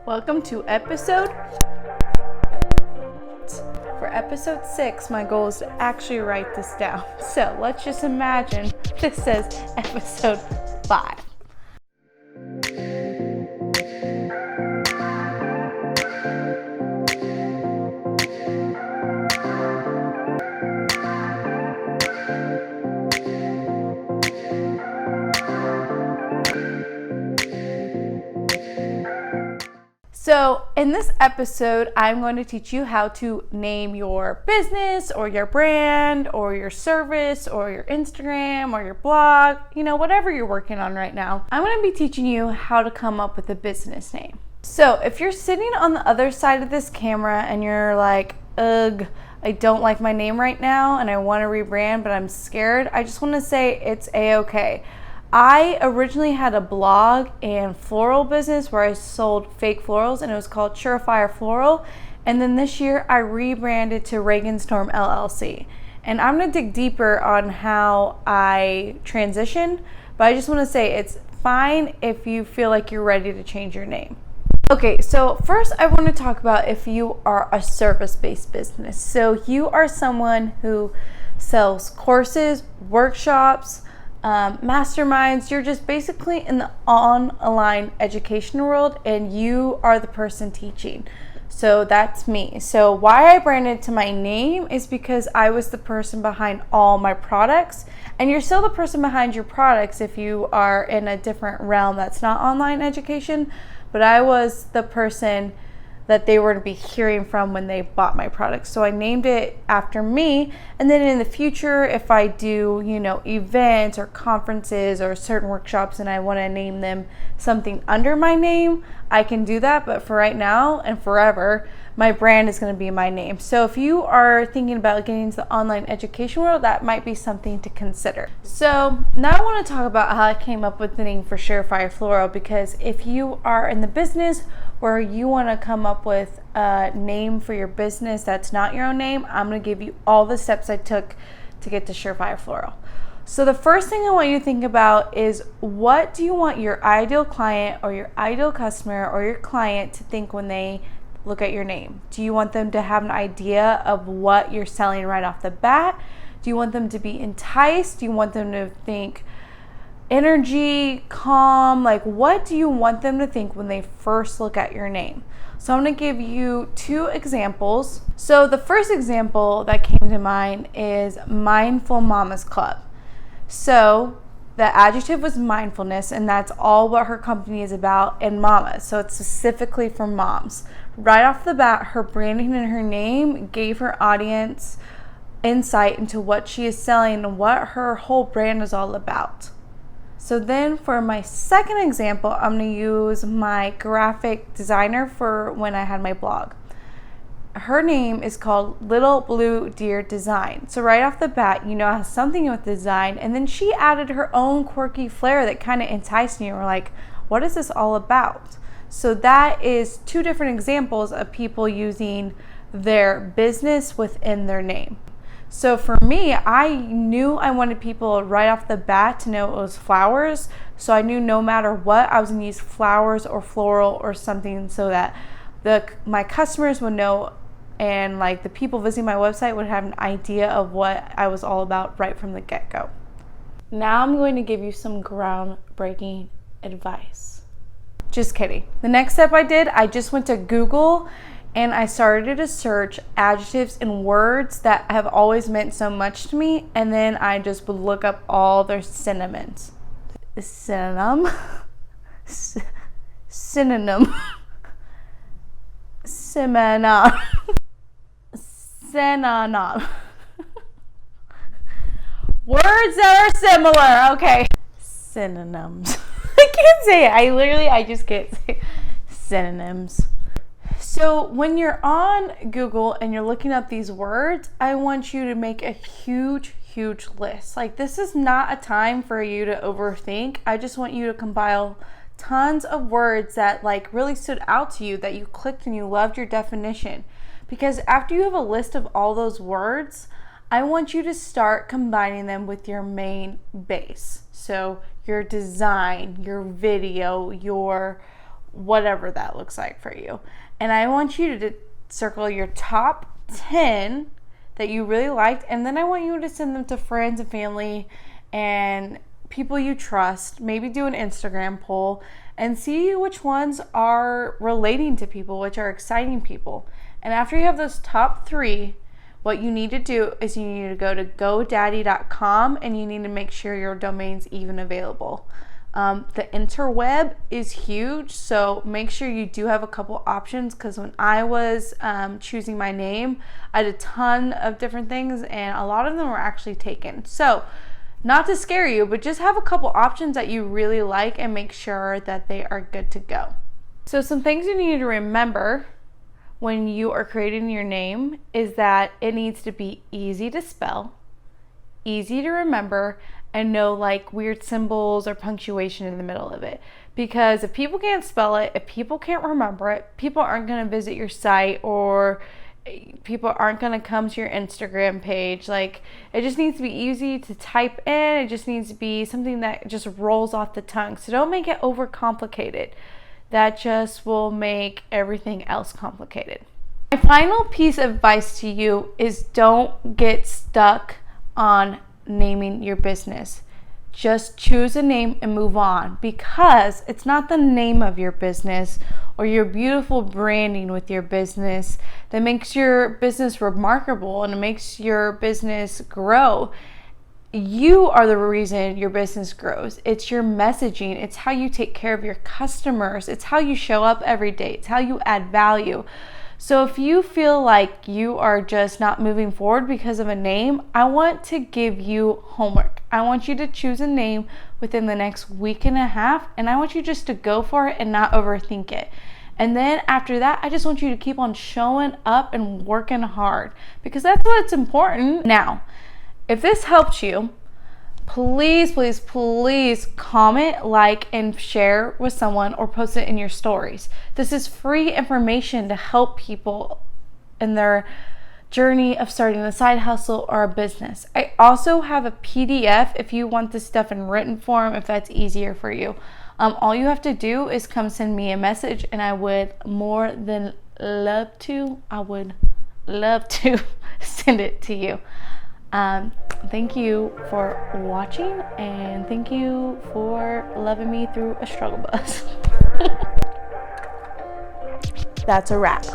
Welcome to episode. For episode 6, my goal is to actually write this down. So let's just imagine this says episode 5. So in this episode, I'm going to teach you how to name your business or your brand or your service or your Instagram or your blog, whatever you're working on right now. I'm going to be teaching you how to come up with a business name. So if you're sitting on the other side of this camera and you're like, ugh, I don't like my name right now and I want to rebrand, but I'm scared, I just want to say it's a-okay. I originally had a blog and floral business where I sold fake florals, and it was called Surefire Floral. And then this year I rebranded to Regan Storm LLC. And I'm going to dig deeper on how I transitioned, but I just want to say it's fine if you feel like you're ready to change your name. Okay, so first I want to talk about if you are a service-based business. So you are someone who sells courses, workshops, masterminds. You're just basically in the online education world and you are the person teaching. So that's me. So why I branded to my name is because I was the person behind all my products, and you're still the person behind your products if you are in a different realm that's not online education, but I was the person that they were to be hearing from when they bought my products. So I named it after me. And then in the future, if I do, events or conferences or certain workshops and I want to name them something under my name, I can do that. But for right now and forever, my brand is going to be my name. So if you are thinking about getting into the online education world, that might be something to consider. So now I want to talk about how I came up with the name for Surefire Floral, because if you are in the business where you want to come up with a name for your business that's not your own name, I'm going to give you all the steps I took to get to Surefire Floral. So the first thing I want you to think about is, what do you want your ideal client or your ideal customer or your client to think when they look at your name? Do you want them to have an idea of what you're selling right off the bat? Do you want them to be enticed? Do you want them to think energy, calm? Like, what do you want them to think when they first look at your name? So I'm going to give you 2 examples. So the first example that came to mind is Mindful Mamas Club. So the adjective was mindfulness, and that's all what her company is about, and mamas. So it's specifically for moms. Right off the bat, her branding and her name gave her audience insight into what she is selling and what her whole brand is all about. So then for my second example, I'm going to use my graphic designer for when I had my blog. Her name is called Little Blue Deer Design. So right off the bat, it has something with design, and then she added her own quirky flair that kind of enticed me. We're like, what is this all about? So that is 2 different examples of people using their business within their name. So for me, I knew I wanted people right off the bat to know it was flowers. So I knew no matter what, I was going to use flowers or floral or something so that my customers would know, and like the people visiting my website would have an idea of what I was all about right from the get-go. Now I'm going to give you some groundbreaking advice. Just kidding. The next step I just went to Google and I started to search adjectives and words that have always meant so much to me, and then I just would look up all their synonyms. Synonym. Synonym. Synonym. Words that are similar. Okay. Synonyms. I can't say it. I just can't say it. Synonyms. So when you're on Google and you're looking up these words, I want you to make a huge list. Like, this is not a time for you to overthink. I just want you to compile tons of words that like really stood out to you, that you clicked and you loved your definition. Because after you have a list of all those words, I want you to start combining them with your main base. So your design, your video, your whatever that looks like for you. And I want you to circle your top 10 that you really liked, and then I want you to send them to friends and family and people you trust. Maybe do an Instagram poll and see which ones are relating to people, which are exciting people. And after you have those top 3, what you need to do is you need to go to GoDaddy.com and you need to make sure your domain's even available. The interweb is huge, so make sure you do have a couple options, because when I was choosing my name, I had a ton of different things and a lot of them were actually taken. So not to scare you, but just have a couple options that you really like and make sure that they are good to go. So some things you need to remember when you are creating your name is that it needs to be easy to spell, easy to remember, and no like weird symbols or punctuation in the middle of it. Because if people can't spell it, if people can't remember it, people aren't going to visit your site, or people aren't going to come to your Instagram page. Like, it just needs to be easy to type in. It just needs to be something that just rolls off the tongue. So don't make it overcomplicated. That just will make everything else complicated. My final piece of advice to you is don't get stuck on naming your business. Just choose a name and move on, because it's not the name of your business or your beautiful branding with your business that makes your business remarkable and it makes your business grow. You are the reason your business grows. It's your messaging. It's how you take care of your customers. It's how you show up every day. It's how you add value. So if you feel like you are just not moving forward because of a name, I want to give you homework. I want you to choose a name within the next week and a half, and I want you just to go for it and not overthink it. And then after that, I just want you to keep on showing up and working hard, because that's what's important. Now, if this helped you, please, please, please comment, like, and share with someone, or post it in your stories. This is free information to help people in their journey of starting a side hustle or a business. I also have a PDF if you want this stuff in written form, if that's easier for you. All you have to do is come send me a message, and I would more than love to send it to you. Thank you for watching, and thank you for loving me through a struggle bus. That's a wrap.